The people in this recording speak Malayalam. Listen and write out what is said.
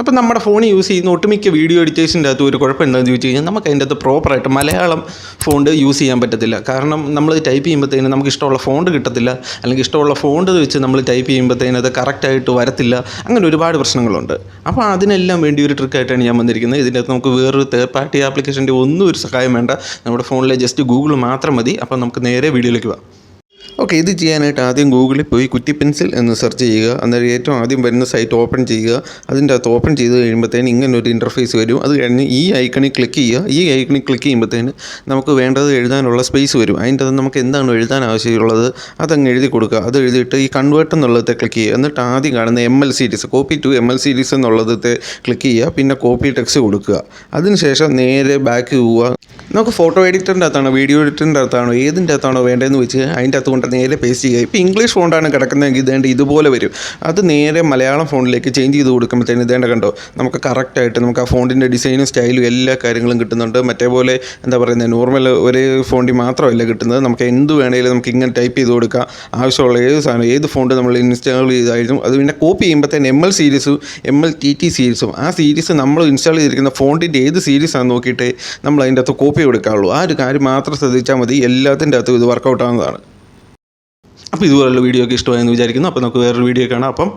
അപ്പോൾ നമ്മുടെ ഫോൺ യൂസ് ചെയ്യുന്ന ഒട്ടുമിക്ക വീഡിയോ എഡിറ്റേഴ്സിൻ്റെ അകത്ത് ഒരു കുഴപ്പം എന്താണെന്ന് ചോദിച്ചു കഴിഞ്ഞാൽ നമുക്ക് അതിൻ്റെ അകത്ത് പ്രോപ്പറായിട്ട് മലയാളം ഫോണ്ട് യൂസ് ചെയ്യാൻ പറ്റത്തില്ല. കാരണം നമ്മൾ ടൈപ്പ് ചെയ്യുമ്പോഴത്തേനും നമുക്ക് ഇഷ്ടമുള്ള ഫോണ്ട് കിട്ടത്തില്ല, അല്ലെങ്കിൽ ഇഷ്ടമുള്ള ഫോണ്ട് വെച്ച് നമ്മൾ ടൈപ്പ് ചെയ്യുമ്പോഴത്തേനും അത് കറക്റ്റായിട്ട് വരത്തില്ല. അങ്ങനെ ഒരുപാട് പ്രശ്നങ്ങളുണ്ട്. അപ്പോൾ അതിനെല്ലാം വേണ്ടി ഒരു ട്രിക്കായിട്ടാണ് ഞാൻ വന്നിരിക്കുന്നത്. ഇതിൻ്റെ അകത്ത് നമുക്ക് വേറൊരു തേർഡ് പാർട്ടി ആപ്ലിക്കേഷൻ്റെ ഒന്നും ഒരു സഹായം വേണ്ട. നമ്മുടെ ഫോണിലെ ജസ്റ്റ് ഗൂഗിൾ മാത്രം മതി. അപ്പോൾ നമുക്ക് നേരെ വീഡിയോയിലേക്ക് പോകാം. ഓക്കെ, ഇത് ചെയ്യാനായിട്ട് ആദ്യം ഗൂഗിളിൽ പോയി കുറ്റി പെൻസിൽ എന്ന് സെർച്ച് ചെയ്യുക. അന്നേരം ഏറ്റവും ആദ്യം വരുന്ന സൈറ്റ് ഓപ്പൺ ചെയ്യുക. അതിൻ്റെ അകത്ത് ഓപ്പൺ ചെയ്ത് കഴിയുമ്പോഴത്തേന് ഇങ്ങനൊരു ഇൻ്റർഫേസ് വരും. അത് കഴിഞ്ഞ് ഈ ഐക്കണിൽ ക്ലിക്ക് ചെയ്യുക. ഈ ഐക്കണിൽ ക്ലിക്ക് ചെയ്യുമ്പോഴത്തേന് നമുക്ക് വേണ്ടത് എഴുതാനുള്ള സ്പേസ് വരും. അതിൻ്റെ അത് നമുക്ക് എന്താണ് എഴുതാൻ ആവശ്യമുള്ളത് അതങ്ങ് എഴുതി കൊടുക്കുക. അത് എഴുതിയിട്ട് ഈ കൺവേർട്ട് എന്നുള്ളത്തെ ക്ലിക്ക് ചെയ്യുക. എന്നിട്ട് ആദ്യം കാണുന്ന ML series copy to ML series എന്നുള്ളത്തെ ക്ലിക്ക് ചെയ്യുക. പിന്നെ കോപ്പി ടെക്സ്റ്റ് കൊടുക്കുക. അതിനുശേഷം നേരെ ബാക്ക് പോവുക. നമുക്ക് ഫോട്ടോ എഡിറ്ററിൻ്റെ അകത്താണോ വീഡിയോ എഡിറ്ററിൻ്റെ അകത്താണോ ഏതിൻ്റെ അകത്താണോ വേണ്ടതെന്ന് വെച്ച് അതിൻ്റെ അകത്ത് കൊണ്ട് നേരെ പേസ്റ്റ് ചെയ്യുക. ഇപ്പോൾ ഇംഗ്ലീഷ് ഫോണ്ടാണ് കിടക്കുന്നതെങ്കിൽ ഇതേണ്ട ഇതുപോലെ വരും. അത് നേരെ മലയാളം ഫോണിലേക്ക് ചേഞ്ച് ചെയ്ത് കൊടുക്കുമ്പോഴത്തേന് ഇതേണ്ട കണ്ടോ നമുക്ക് കറക്റ്റായിട്ട് നമുക്ക് ആ ഫോണ്ടിൻ്റെ ഡിസൈനും സ്റ്റൈലും എല്ലാ കാര്യങ്ങളും കിട്ടുന്നുണ്ട്. മറ്റേപോലെ എന്താ പറയുന്നത് നോർമൽ ഒരേ ഫോണ്ടിൽ മാത്രമല്ല കിട്ടുന്നത്. നമുക്ക് എന്ത് വേണമെങ്കിലും നമുക്ക് ഇങ്ങനെ ടൈപ്പ് ചെയ്ത് കൊടുക്കാം. ആവശ്യമുള്ള ഏത് സാധനം ഏത് ഫോണ്ട് നമ്മൾ ഇൻസ്റ്റാൾ ചെയ്തായിരുന്നു അത് പിന്നെ കോപ്പി ചെയ്യുമ്പോഴത്തേന് ML സീരീസും MLTT സീരീസും ആ സീരീസ് നമ്മൾ ഇൻസ്റ്റാൾ ചെയ്തിരിക്കുന്ന ഫോണ്ടിൻ്റെ ഏത് സീരീസാണെന്ന് നോക്കിയിട്ട് നമ്മൾ അതിൻ്റെ അകത്ത് കോപ്പി കൊടുക്കാറുള്ളൂ. ആ ഒരു കാര്യം മാത്രം ശ്രദ്ധിച്ചാൽ മതി. എല്ലാത്തിൻ്റെ അകത്തും ഇത് വർക്കൗട്ട് ആവുന്നതാണ്. അപ്പോൾ ഇതുപോലുള്ള വീഡിയോ ഒക്കെ ഇഷ്ടമായെന്ന് വിചാരിക്കുന്നു. അപ്പോൾ നമുക്ക് വേറൊരു വീഡിയോ കാണാം. അപ്പം